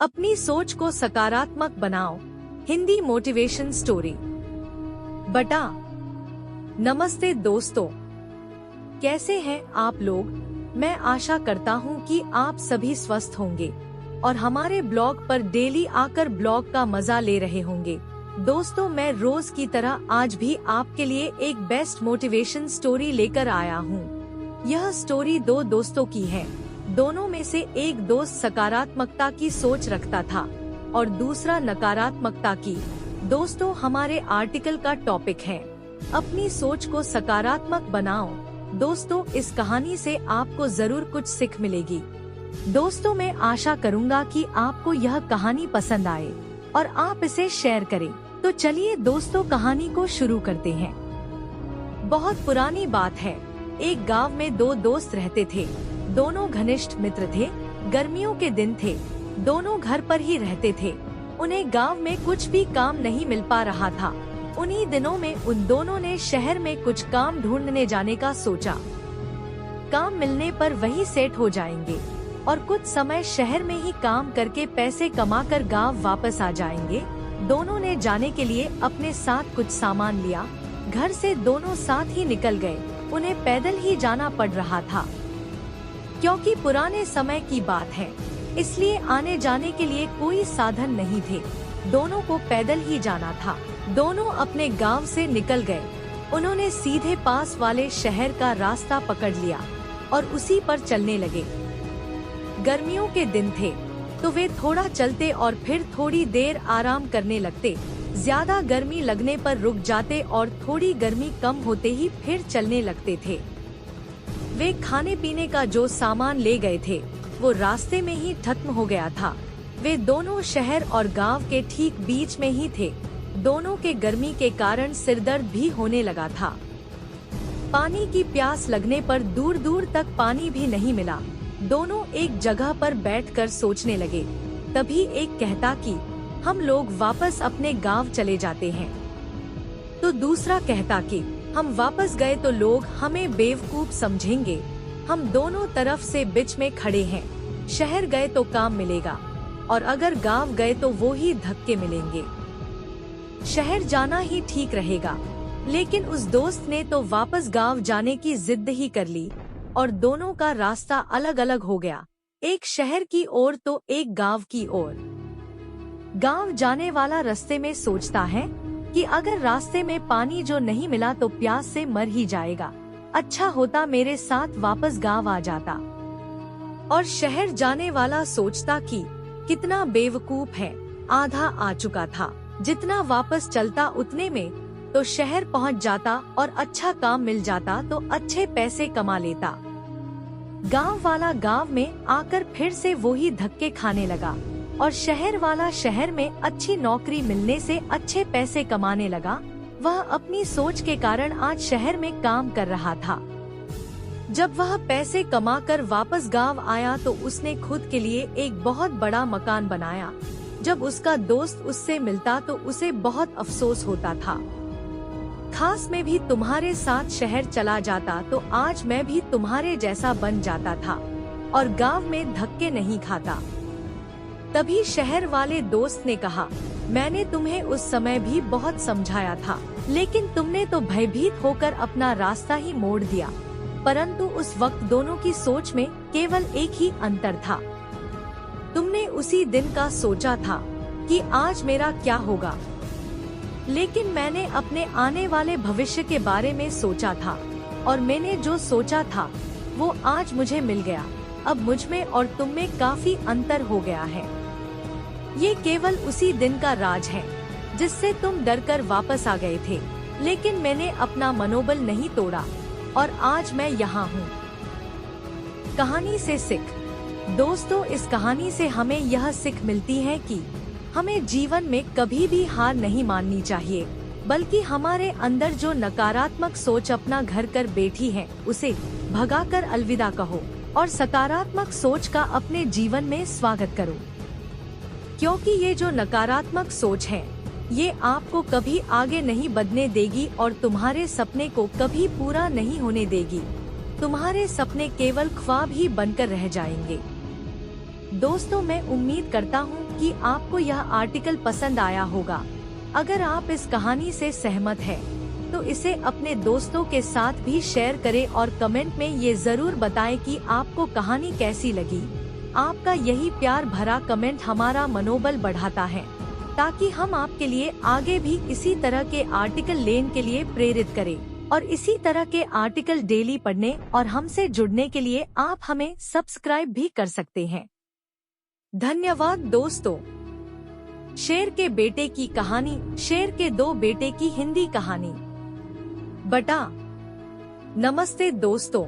अपनी सोच को सकारात्मक बनाओ। Hindi motivation story. बटा। नमस्ते दोस्तों, कैसे हैं आप लोग। मैं आशा करता हूं कि आप सभी स्वस्थ होंगे और हमारे ब्लॉग पर डेली आकर ब्लॉग का मजा ले रहे होंगे। दोस्तों, मैं रोज की तरह आज भी आपके लिए एक बेस्ट मोटिवेशन स्टोरी लेकर आया हूं। यह स्टोरी दो दोस्तों की है। दोनों में से एक दोस्त सकारात्मकता की सोच रखता था और दूसरा नकारात्मकता की। दोस्तों, हमारे आर्टिकल का टॉपिक है अपनी सोच को सकारात्मक बनाओ। दोस्तों, इस कहानी से आपको जरूर कुछ सीख मिलेगी। दोस्तों, मैं आशा करूंगा कि आपको यह कहानी पसंद आए और आप इसे शेयर करें। तो चलिए दोस्तों, कहानी को शुरू करते हैं। बहुत पुरानी बात है। एक गांव में दो दोस्त रहते थे। दोनों घनिष्ठ मित्र थे। गर्मियों के दिन थे। दोनों घर पर ही रहते थे। उन्हें गांव में कुछ भी काम नहीं मिल पा रहा था। उन्हीं दिनों में उन दोनों ने शहर में कुछ काम ढूंढने जाने का सोचा। काम मिलने पर वही सेट हो जाएंगे और कुछ समय शहर में ही काम करके पैसे कमाकर गांव वापस आ जाएंगे। दोनों ने जाने के लिए अपने साथ कुछ सामान लिया। घर से दोनों साथ ही निकल गए। उन्हें पैदल ही जाना पड़ रहा था, क्योंकि पुराने समय की बात है, इसलिए आने जाने के लिए कोई साधन नहीं थे। दोनों को पैदल ही जाना था। दोनों अपने गांव से निकल गए। उन्होंने सीधे पास वाले शहर का रास्ता पकड़ लिया और उसी पर चलने लगे। गर्मियों के दिन थे तो वे थोड़ा चलते और फिर थोड़ी देर आराम करने लगते। ज्यादा गर्मी लगने पर रुक जाते और थोड़ी गर्मी कम होते ही फिर चलने लगते थे। वे खाने पीने का जो सामान ले गए थे वो रास्ते में ही खत्म हो गया था। वे दोनों शहर और गांव के ठीक बीच में ही थे। दोनों के गर्मी के कारण सिरदर्द भी होने लगा था। पानी की प्यास लगने पर दूर दूर तक पानी भी नहीं मिला। दोनों एक जगह पर बैठकर सोचने लगे। तभी एक कहता कि हम लोग वापस अपने गांव चले जाते हैं, तो दूसरा कहता कि हम वापस गए तो लोग हमें बेवकूफ समझेंगे। हम दोनों तरफ से बीच में खड़े हैं। शहर गए तो काम मिलेगा और अगर गांव गए तो वो ही धक्के मिलेंगे। शहर जाना ही ठीक रहेगा। लेकिन उस दोस्त ने तो वापस गांव जाने की जिद ही कर ली और दोनों का रास्ता अलग अलग हो गया। एक शहर की ओर तो एक गांव की ओर। गांव जाने वाला रास्ते में सोचता है कि अगर रास्ते में पानी जो नहीं मिला तो प्यास से मर ही जाएगा। अच्छा होता मेरे साथ वापस गांव आ जाता। और शहर जाने वाला सोचता कि कितना बेवकूफ है, आधा आ चुका था। जितना वापस चलता उतने में तो शहर पहुंच जाता और अच्छा काम मिल जाता तो अच्छे पैसे कमा लेता। गांव वाला गांव में आकर फिर से वही धक्के खाने लगा और शहर वाला शहर में अच्छी नौकरी मिलने से अच्छे पैसे कमाने लगा। वह अपनी सोच के कारण आज शहर में काम कर रहा था। जब वह पैसे कमाकर वापस गांव आया तो उसने खुद के लिए एक बहुत बड़ा मकान बनाया। जब उसका दोस्त उससे मिलता तो उसे बहुत अफसोस होता था। खास में भी तुम्हारे साथ शहर चला जाता तो आज मैं भी तुम्हारे जैसा बन जाता था और गांव में धक्के नहीं खाता। तभी शहर वाले दोस्त ने कहा, मैंने तुम्हें उस समय भी बहुत समझाया था, लेकिन तुमने तो भयभीत होकर अपना रास्ता ही मोड़ दिया। परंतु उस वक्त दोनों की सोच में केवल एक ही अंतर था। तुमने उसी दिन का सोचा था कि आज मेरा क्या होगा, लेकिन मैंने अपने आने वाले भविष्य के बारे में सोचा था और मैंने जो सोचा था वो आज मुझे मिल गया। अब मुझ में और तुम में काफी अंतर हो गया है। ये केवल उसी दिन का राज है जिससे तुम डरकर वापस आ गए थे, लेकिन मैंने अपना मनोबल नहीं तोड़ा और आज मैं यहाँ हूँ। कहानी से सीख। दोस्तों, इस कहानी से हमें यह सीख मिलती है कि हमें जीवन में कभी भी हार नहीं माननी चाहिए, बल्कि हमारे अंदर जो नकारात्मक सोच अपना घर कर बैठी है उसे भगाकर अलविदा कहो और सकारात्मक सोच का अपने जीवन में स्वागत करो। क्योंकि ये जो नकारात्मक सोच है ये आपको कभी आगे नहीं बढ़ने देगी और तुम्हारे सपने को कभी पूरा नहीं होने देगी। तुम्हारे सपने केवल ख्वाब ही बनकर रह जाएंगे। दोस्तों, मैं उम्मीद करता हूँ कि आपको यह आर्टिकल पसंद आया होगा। अगर आप इस कहानी से सहमत हैं, तो इसे अपने दोस्तों के साथ भी शेयर करें और कमेंट में ये जरूर बताएं कि आपको कहानी कैसी लगी। आपका यही प्यार भरा कमेंट हमारा मनोबल बढ़ाता है, ताकि हम आपके लिए आगे भी इसी तरह के आर्टिकल लेने के लिए प्रेरित करें। और इसी तरह के आर्टिकल डेली पढ़ने और हमसे जुड़ने के लिए आप हमें सब्सक्राइब भी कर सकते हैं। धन्यवाद दोस्तों। शेर के बेटे की कहानी, शेर के दो बेटे की हिंदी कहानी। बटा। नमस्ते दोस्तों,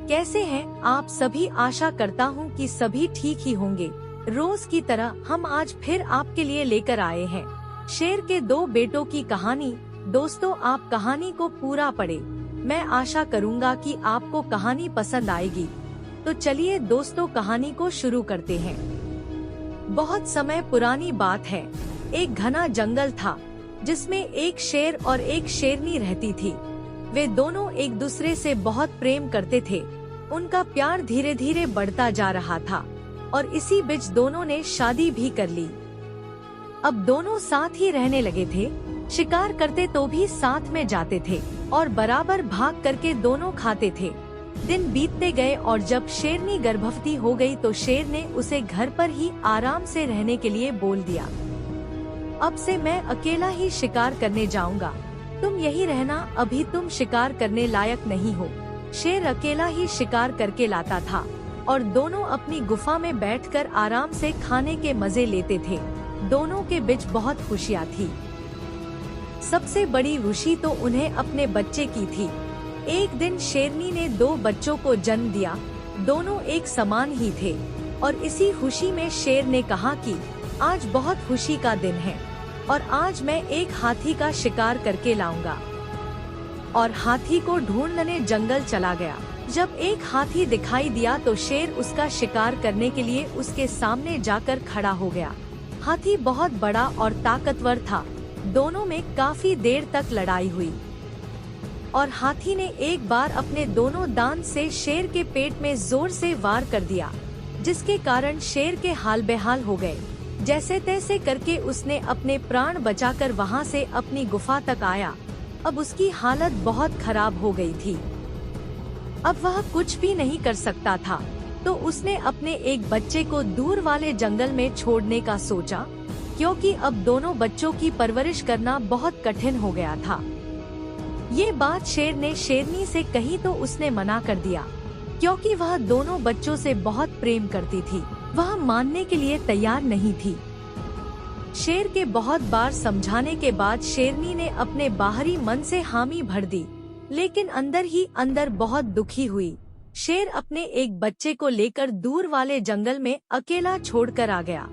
कैसे हैं आप सभी। आशा करता हूँ कि सभी ठीक ही होंगे। रोज की तरह हम आज फिर आपके लिए लेकर आए हैं शेर के दो बेटों की कहानी। दोस्तों, आप कहानी को पूरा पढ़ें। मैं आशा करूँगा कि आपको कहानी पसंद आएगी। तो चलिए दोस्तों, कहानी को शुरू करते हैं। बहुत समय पुरानी बात है। एक घना जंगल था, जिसमें एक शेर और एक शेरनी रहती थी। वे दोनों एक दूसरे से बहुत प्रेम करते थे। उनका प्यार धीरे धीरे बढ़ता जा रहा था और इसी बीच दोनों ने शादी भी कर ली। अब दोनों साथ ही रहने लगे थे। शिकार करते तो भी साथ में जाते थे और बराबर भाग करके दोनों खाते थे। दिन बीतते गए और जब शेरनी गर्भवती हो गई तो शेर ने उसे घर पर ही आराम से रहने के लिए बोल दिया। अब से मैं अकेला ही शिकार करने जाऊंगा, तुम यही रहना, अभी तुम शिकार करने लायक नहीं हो। शेर अकेला ही शिकार करके लाता था और दोनों अपनी गुफा में बैठकर आराम से खाने के मजे लेते थे। दोनों के बीच बहुत खुशियाँ थी। सबसे बड़ी खुशी तो उन्हें अपने बच्चे की थी। एक दिन शेरनी ने दो बच्चों को जन्म दिया। दोनों एक समान ही थे और इसी खुशी में शेर ने कहा कि आज बहुत खुशी का दिन है और आज मैं एक हाथी का शिकार करके लाऊंगा। और हाथी को ढूंढने जंगल चला गया। जब एक हाथी दिखाई दिया तो शेर उसका शिकार करने के लिए उसके सामने जाकर खड़ा हो गया। हाथी बहुत बड़ा और ताकतवर था। दोनों में काफी देर तक लड़ाई हुई और हाथी ने एक बार अपने दोनों दांत से शेर के पेट में जोर से वार कर दिया, जिसके कारण शेर के हाल बेहाल हो गए। जैसे तैसे करके उसने अपने प्राण बचाकर वहां से अपनी गुफा तक आया। अब उसकी हालत बहुत खराब हो गई थी। अब वह कुछ भी नहीं कर सकता था, तो उसने अपने एक बच्चे को दूर वाले जंगल में छोड़ने का सोचा, क्योंकि अब दोनों बच्चों की परवरिश करना बहुत कठिन हो गया था। ये बात शेर ने शेरनी से कही तो उसने मना कर दिया, क्योंकि वह दोनों बच्चों से बहुत प्रेम करती थी। वह मानने के लिए तैयार नहीं थी। शेर के बहुत बार समझाने के बाद शेरनी ने अपने बाहरी मन से हामी भर दी, लेकिन अंदर ही अंदर बहुत दुखी हुई। शेर अपने एक बच्चे को लेकर दूर वाले जंगल में अकेला छोड़कर आ गया।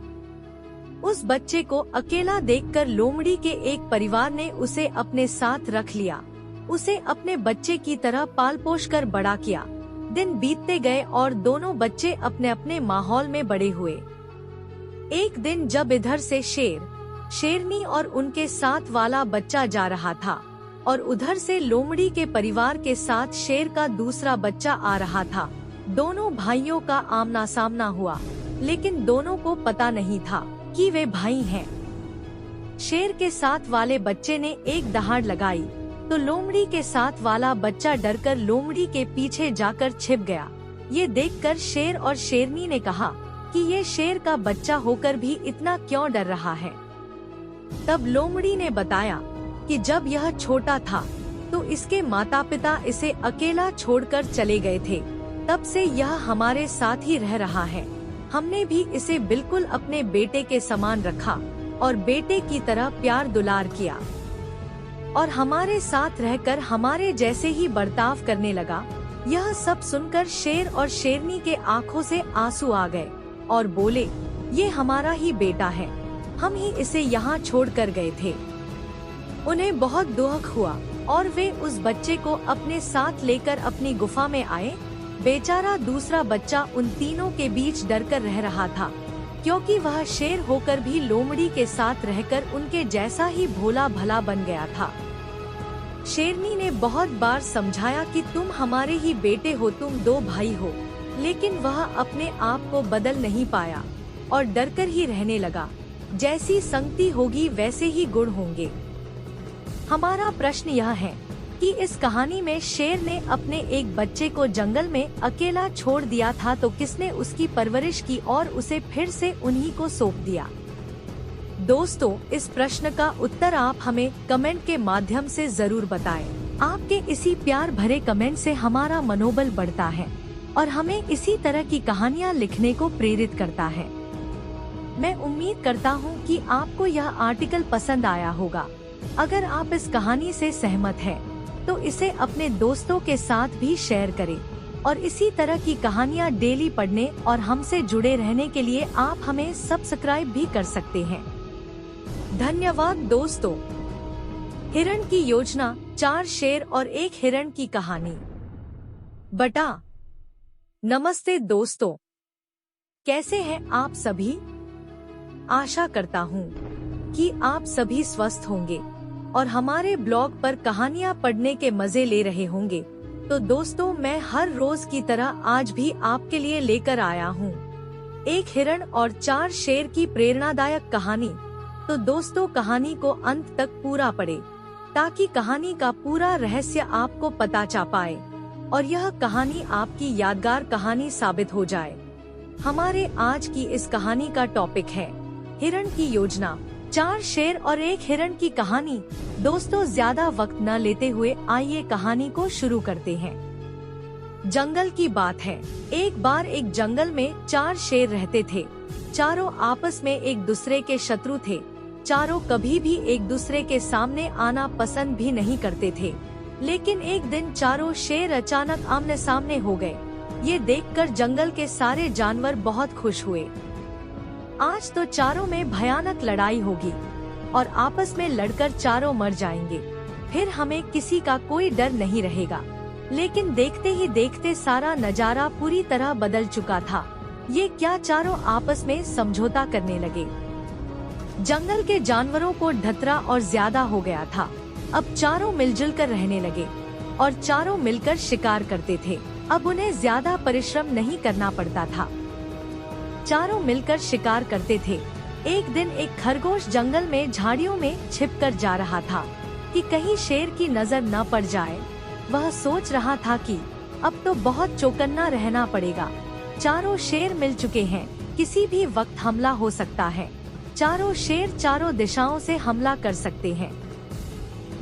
उस बच्चे को अकेला देखकर लोमड़ी के एक परिवार ने उसे अपने साथ रख लिया। उसे अपने बच्चे की तरह पाल पोष कर बड़ा किया। दिन बीतते गए और दोनों बच्चे अपने अपने माहौल में बड़े हुए। एक दिन जब इधर से शेर, शेरनी और उनके साथ वाला बच्चा जा रहा था और उधर से लोमड़ी के परिवार के साथ शेर का दूसरा बच्चा आ रहा था, दोनों भाइयों का आमना सामना हुआ, लेकिन दोनों को पता नहीं था कि वे भाई हैं। शेर के साथ वाले बच्चे ने एक दहाड़ लगाई तो लोमड़ी के साथ वाला बच्चा डरकर लोमड़ी के पीछे जाकर छिप गया। ये देखकर शेर और शेरनी ने कहा कि ये शेर का बच्चा होकर भी इतना क्यों डर रहा है। तब लोमड़ी ने बताया कि जब यह छोटा था तो इसके माता पिता इसे अकेला छोड़कर चले गए थे, तब से यह हमारे साथ ही रह रहा है। हमने भी इसे बिल्कुल अपने बेटे के समान रखा और बेटे की तरह प्यार दुलार किया और हमारे साथ रहकर हमारे जैसे ही बर्ताव करने लगा। यह सब सुनकर शेर और शेरनी के आंखों से आंसू आ गए और बोले, ये हमारा ही बेटा है, हम ही इसे यहाँ छोड़ कर गए थे। उन्हें बहुत दुख हुआ और वे उस बच्चे को अपने साथ लेकर अपनी गुफा में आए। बेचारा दूसरा बच्चा उन तीनों के बीच डरकर रह रहा था, क्योंकि वह शेर होकर भी लोमड़ी के साथ रहकर उनके जैसा ही भोला भला बन गया था। शेरनी ने बहुत बार समझाया कि तुम हमारे ही बेटे हो, तुम दो भाई हो, लेकिन वह अपने आप को बदल नहीं पाया। और डरकर ही रहने लगा। जैसी संगति होगी वैसे ही गुण होंगे। हमारा प्रश्न यह है कि इस कहानी में शेर ने अपने एक बच्चे को जंगल में अकेला छोड़ दिया था, तो किसने उसकी परवरिश की और उसे फिर से उन्हीं को सौंप दिया? दोस्तों, इस प्रश्न का उत्तर आप हमें कमेंट के माध्यम से जरूर बताएं। आपके इसी प्यार भरे कमेंट से हमारा मनोबल बढ़ता है और हमें इसी तरह की कहानियाँ लिखने को प्रेरित करता है। मैं उम्मीद करता हूँ कि आपको यह आर्टिकल पसंद आया होगा। अगर आप इस कहानी से सहमत हैं, तो इसे अपने दोस्तों के साथ भी शेयर करें और इसी तरह की कहानियाँ डेली पढ़ने और हमसे जुड़े रहने के लिए आप हमें सब्सक्राइब भी कर सकते हैं। धन्यवाद दोस्तों। हिरण की योजना, 4 शेर और 1 हिरण की कहानी। बटा। नमस्ते दोस्तों, कैसे हैं आप सभी? आशा करता हूँ कि आप सभी स्वस्थ होंगे और हमारे ब्लॉग पर कहानियाँ पढ़ने के मजे ले रहे होंगे। तो दोस्तों, मैं हर रोज की तरह आज भी आपके लिए लेकर आया हूँ 1 हिरण और 4 शेर की प्रेरणादायक कहानी। तो दोस्तों, कहानी को अंत तक पूरा पढ़े ताकि कहानी का पूरा रहस्य आपको पता चल पाए और यह कहानी आपकी यादगार कहानी साबित हो जाए। हमारे आज की इस कहानी का टॉपिक है हिरण की योजना, 4 शेर और 1 हिरण की कहानी। दोस्तों, ज्यादा वक्त न लेते हुए आइए कहानी को शुरू करते हैं। जंगल की बात है। एक बार एक जंगल में 4 शेर रहते थे। चारों आपस में एक दूसरे के शत्रु थे। चारों कभी भी एक दूसरे के सामने आना पसंद भी नहीं करते थे। लेकिन एक दिन चारों शेर अचानक आमने सामने हो गए। ये देखकर जंगल के सारे जानवर बहुत खुश हुए। आज तो चारों में भयानक लड़ाई होगी और आपस में लड़कर चारों मर जाएंगे। फिर हमें किसी का कोई डर नहीं रहेगा। लेकिन देखते ही देखते सारा नजारा पूरी तरह बदल चुका था। ये क्या, चारों आपस में समझौता करने लगे। जंगल के जानवरों को खतरा और ज्यादा हो गया था। अब चारों मिलजुल कर रहने लगे और चारों मिलकर शिकार करते थे। अब उन्हें ज्यादा परिश्रम नहीं करना पड़ता था। चारों मिलकर शिकार करते थे। एक दिन एक खरगोश जंगल में झाड़ियों में छिपकर जा रहा था कि कहीं शेर की नजर न पड़ जाए। वह सोच रहा था कि अब तो बहुत चौकन्ना रहना पड़ेगा। चारों शेर मिल चुके हैं, किसी भी वक्त हमला हो सकता है। चारों शेर चारों दिशाओं से हमला कर सकते हैं।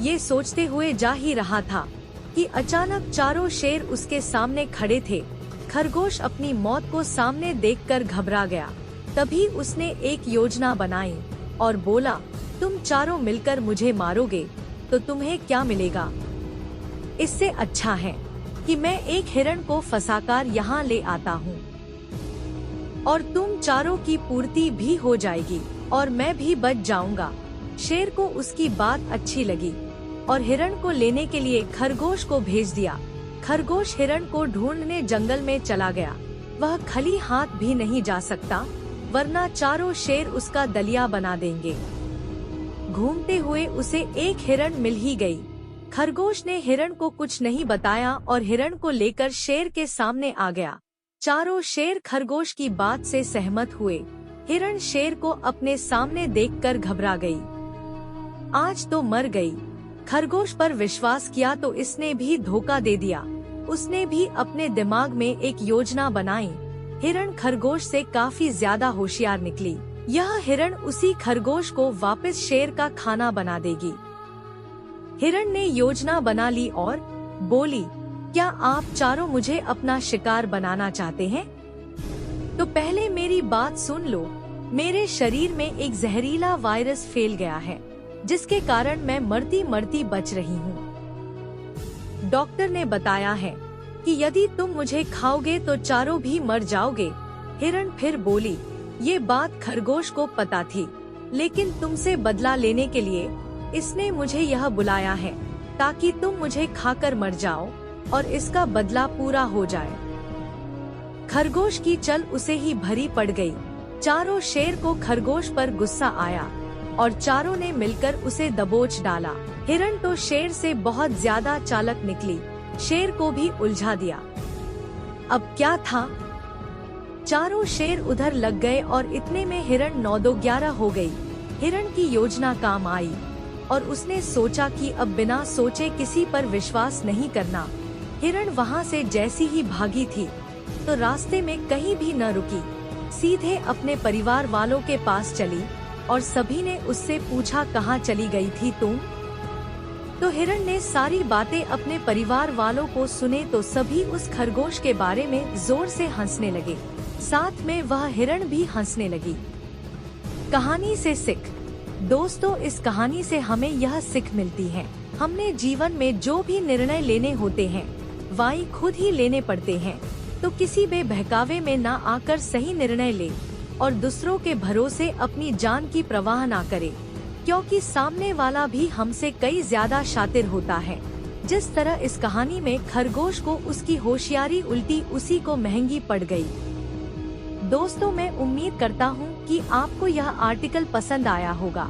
ये सोचते हुए जा ही रहा था कि अचानक चारों शेर उसके सामने खड़े थे। खरगोश अपनी मौत को सामने देखकर घबरा गया। तभी उसने एक योजना बनाई और बोला, तुम चारों मिलकर मुझे मारोगे तो तुम्हें क्या मिलेगा? इससे अच्छा है कि मैं एक हिरण को फंसाकर यहाँ ले आता हूँ और तुम चारों की पूर्ति भी हो जाएगी और मैं भी बच जाऊंगा। शेर को उसकी बात अच्छी लगी और हिरण को लेने के लिए खरगोश को भेज दिया। खरगोश हिरण को ढूंढने जंगल में चला गया। वह खाली हाथ भी नहीं जा सकता, वरना चारों शेर उसका दलिया बना देंगे। घूमते हुए उसे एक हिरण मिल ही गई। खरगोश ने हिरण को कुछ नहीं बताया और हिरण को लेकर शेर के सामने आ गया। चारों शेर खरगोश की बात से सहमत हुए। हिरण शेर को अपने सामने देखकर घबरा गई। आज तो मर गई। खरगोश पर विश्वास किया तो इसने भी धोखा दे दिया। उसने भी अपने दिमाग में एक योजना बनाई। हिरण खरगोश से काफी ज्यादा होशियार निकली। यह हिरण उसी खरगोश को वापस शेर का खाना बना देगी। हिरण ने योजना बना ली और बोली, क्या आप चारों मुझे अपना शिकार बनाना चाहते हैं? तो पहले मेरी बात सुन लो। मेरे शरीर में एक जहरीला वायरस फैल गया है, जिसके कारण मैं मरती मरती बच रही हूँ। डॉक्टर ने बताया है कि यदि तुम मुझे खाओगे तो चारों भी मर जाओगे। हिरण फिर बोली, ये बात खरगोश को पता थी, लेकिन तुमसे बदला लेने के लिए इसने मुझे यह बुलाया है ताकि तुम मुझे खाकर मर जाओ और इसका बदला पूरा हो जाए। खरगोश की चल उसे ही भरी पड़ गई। चारों शेर को खरगोश पर गुस्सा आया और चारों ने मिलकर उसे दबोच डाला। हिरण तो शेर से बहुत ज्यादा चालाक निकली, शेर को भी उलझा दिया। अब क्या था? चारों शेर उधर लग गए और इतने में हिरण 9-11 हो गई। हिरण की योजना काम आई और उसने सोचा कि अब बिना सोचे किसी पर विश्वास नहीं करना। हिरण वहाँ से जैसी ही भागी थी तो रास्ते में कहीं भी न रुकी, सीधे अपने परिवार वालों के पास चली और सभी ने उससे पूछा, कहाँ चली गई थी तुम? तो हिरण ने सारी बातें अपने परिवार वालों को सुने तो सभी उस खरगोश के बारे में जोर से हंसने लगे, साथ में वह हिरण भी हंसने लगी। कहानी से सीख। दोस्तों, इस कहानी से हमें यह सीख मिलती है, हमने जीवन में जो भी निर्णय लेने होते हैं वही खुद ही लेने पड़ते हैं, तो किसी बहकावे में ना आकर सही निर्णय ले और दूसरों के भरोसे अपनी जान की परवाह ना करे, क्योंकि सामने वाला भी हमसे कई ज्यादा शातिर होता है। जिस तरह इस कहानी में खरगोश को उसकी होशियारी उल्टी उसी को महंगी पड़ गई। दोस्तों, मैं उम्मीद करता हूँ कि आपको यह आर्टिकल पसंद आया होगा।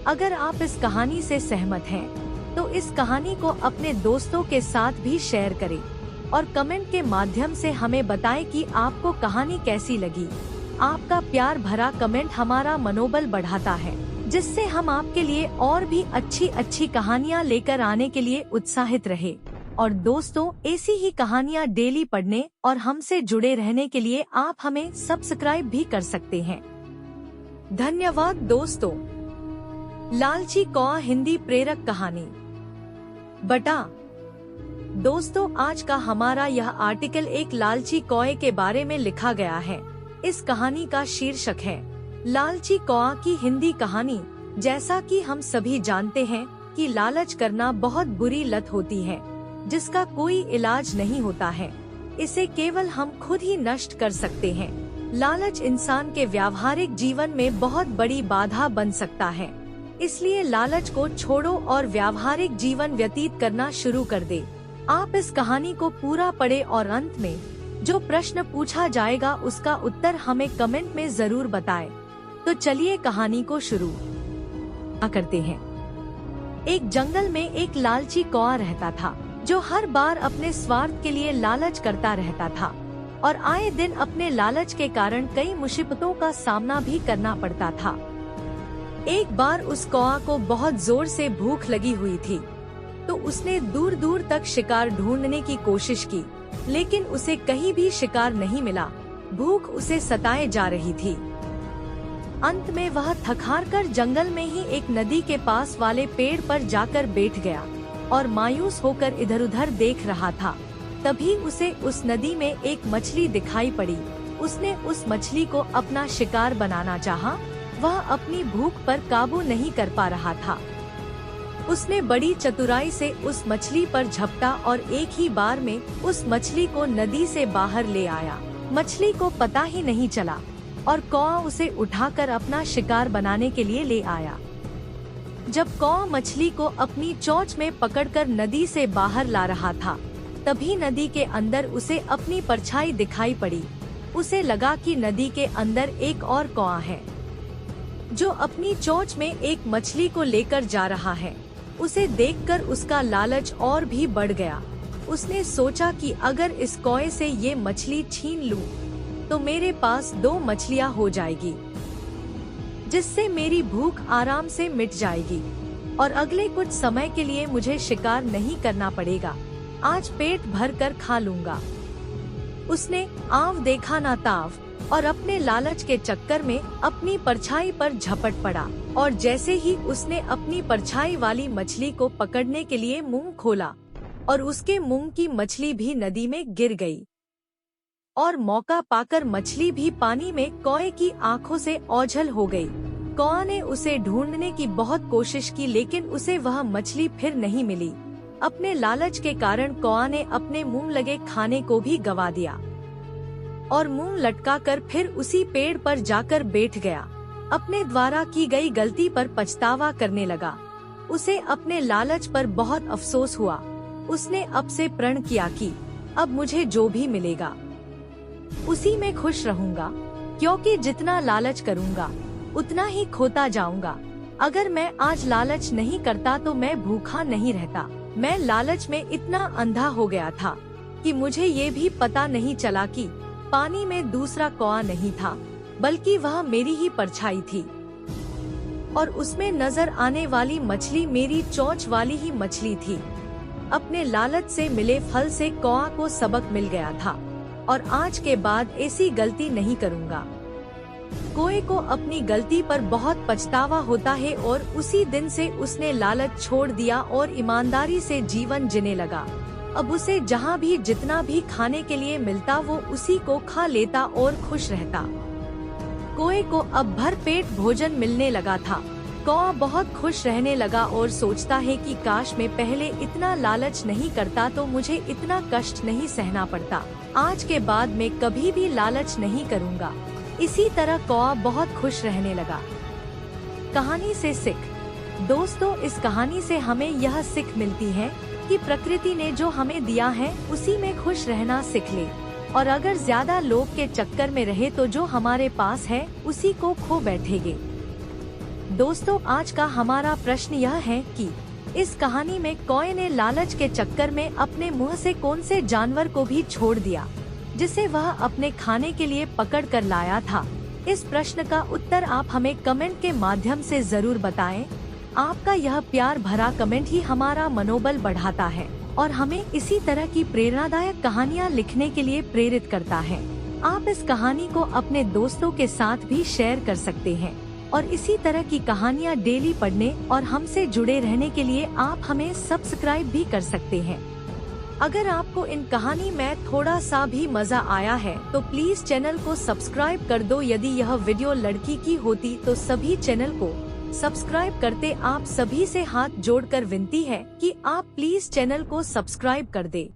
अगर आप इस कहानी से सहमत हैं, तो इस कहानी को अपने दोस्तों के साथ भी शेयर करें और कमेंट के माध्यम से हमें बताएं कि आपको कहानी कैसी लगी। आपका प्यार भरा कमेंट हमारा मनोबल बढ़ाता है, जिससे हम आपके लिए और भी अच्छी अच्छी कहानियाँ लेकर आने के लिए उत्साहित रहे। और दोस्तों, ऐसी ही कहानियाँ डेली पढ़ने और हमसे जुड़े रहने के लिए आप हमें सब्सक्राइब भी कर सकते हैं। धन्यवाद दोस्तों। लालची कौआ हिंदी प्रेरक कहानी। बटा। दोस्तों, आज का हमारा यह आर्टिकल एक लालची कौए के बारे में लिखा गया है। इस कहानी का शीर्षक है लालची कौआ की हिंदी कहानी। जैसा कि हम सभी जानते हैं कि लालच करना बहुत बुरी लत होती है, जिसका कोई इलाज नहीं होता है। इसे केवल हम खुद ही नष्ट कर सकते हैं। लालच इंसान के व्यावहारिक जीवन में बहुत बड़ी बाधा बन सकता है। इसलिए लालच को छोड़ो और व्यावहारिक जीवन व्यतीत करना शुरू कर दे। आप इस कहानी को पूरा पढ़ें और अंत में जो प्रश्न पूछा जाएगा उसका उत्तर हमें कमेंट में जरूर बताएं। तो चलिए कहानी को शुरू करते हैं। एक जंगल में एक लालची कौआ रहता था, जो हर बार अपने स्वार्थ के लिए लालच करता रहता था और आए दिन अपने लालच के कारण कई मुसीबतों का सामना भी करना पड़ता था। एक बार उस कौआ को बहुत जोर से भूख लगी हुई थी, तो उसने दूर दूर तक शिकार ढूंढने की कोशिश की, लेकिन उसे कहीं भी शिकार नहीं मिला। भूख उसे सताए जा रही थी। अंत में वह थक-हार कर जंगल में ही एक नदी के पास वाले पेड़ पर जाकर बैठ गया और मायूस होकर इधर उधर देख रहा था। तभी उसे उस नदी में एक मछली दिखाई पड़ी। उसने उस मछली को अपना शिकार बनाना चाहा। वह अपनी भूख पर काबू नहीं कर पा रहा था। उसने बड़ी चतुराई से उस मछली पर झपटा और एक ही बार में उस मछली को नदी से बाहर ले आया। मछली को पता ही नहीं चला और कौआ उसे उठाकर अपना शिकार बनाने के लिए ले आया। जब कौआ मछली को अपनी चोंच में पकड़कर नदी से बाहर ला रहा था, तभी नदी के अंदर उसे अपनी परछाई दिखाई पड़ी। उसे लगा कि नदी के अंदर एक और कौआ है, जो अपनी चोंच में एक मछली को लेकर जा रहा है। उसे देखकर उसका लालच और भी बढ़ गया। उसने सोचा कि अगर इस कौए से ये मछली छीन लूं, तो मेरे पास 2 मछलियां हो जाएगी, जिससे मेरी भूख आराम से मिट जाएगी और अगले कुछ समय के लिए मुझे शिकार नहीं करना पड़ेगा। आज पेट भर कर खा लूंगा। उसने आव देखा ना ताव और अपने लालच के चक्कर में अपनी परछाई पर झपट पड़ा और जैसे ही उसने अपनी परछाई वाली मछली को पकड़ने के लिए मुंह खोला और उसके मुंह की मछली भी नदी में गिर गई और मौका पाकर मछली भी पानी में कौए की आंखों से ओझल हो गई। कौआ ने उसे ढूंढने की बहुत कोशिश की, लेकिन उसे वह मछली फिर नहीं मिली। अपने लालच के कारण कौआ ने अपने मुंह लगे खाने को भी गवा दिया और मुंह लटकाकर फिर उसी पेड़ पर जाकर बैठ गया। अपने द्वारा की गई गलती पर पछतावा करने लगा। उसे अपने लालच पर बहुत अफसोस हुआ। उसने अब से प्रण किया कि अब मुझे जो भी मिलेगा उसी में खुश रहूंगा, क्योंकि जितना लालच करूंगा उतना ही खोता जाऊंगा। अगर मैं आज लालच नहीं करता तो मैं भूखा नहीं रहता। मैं लालच में इतना अंधा हो गया था कि मुझे ये भी पता नहीं चला कि पानी में दूसरा कौआ नहीं था, बल्कि वह मेरी ही परछाई थी। और उसमें नजर आने वाली मछली मेरी चोंच वाली ही मछली थी। अपने लालच से मिले फल से कौआ को सबक मिल गया था और आज के बाद ऐसी गलती नहीं करूँगा। कौए को अपनी गलती पर बहुत पछतावा होता है और उसी दिन से उसने लालच छोड़ दिया और ईमानदारी से जीवन जीने लगा। अब उसे जहाँ भी जितना भी खाने के लिए मिलता वो उसी को खा लेता और खुश रहता। कौए को अब भर पेट भोजन मिलने लगा था। कौआ बहुत खुश रहने लगा और सोचता है कि काश मैं पहले इतना लालच नहीं करता तो मुझे इतना कष्ट नहीं सहना पड़ता। आज के बाद मैं कभी भी लालच नहीं करूँगा। इसी तरह कौआ बहुत खुश रहने लगा। कहानी से सीख। दोस्तों, इस कहानी से हमें यह सीख मिलती है कि प्रकृति ने जो हमें दिया है उसी में खुश रहना सीख ले, और अगर ज्यादा लोभ के चक्कर में रहे तो जो हमारे पास है उसी को खो बैठेंगे। दोस्तों, आज का हमारा प्रश्न यह है कि इस कहानी में कौए ने लालच के चक्कर में अपने मुंह से कौन से जानवर को भी छोड़ दिया जिसे वह अपने खाने के लिए पकड़ कर लाया था। इस प्रश्न का उत्तर आप हमें कमेंट के माध्यम से जरूर बताएं। आपका यह प्यार भरा कमेंट ही हमारा मनोबल बढ़ाता है और हमें इसी तरह की प्रेरणादायक कहानियाँ लिखने के लिए प्रेरित करता है। आप इस कहानी को अपने दोस्तों के साथ भी शेयर कर सकते हैं और इसी तरह की कहानियाँ डेली पढ़ने और हमसे जुड़े रहने के लिए आप हमें सब्सक्राइब भी कर सकते हैं। अगर आपको इन कहानी में थोड़ा सा भी मजा आया है तो प्लीज चैनल को सब्सक्राइब कर दो। यदि यह वीडियो लड़की की होती तो सभी चैनल को सब्सक्राइब करते। आप सभी से हाथ जोड़कर विनती है कि आप प्लीज चैनल को सब्सक्राइब कर दे।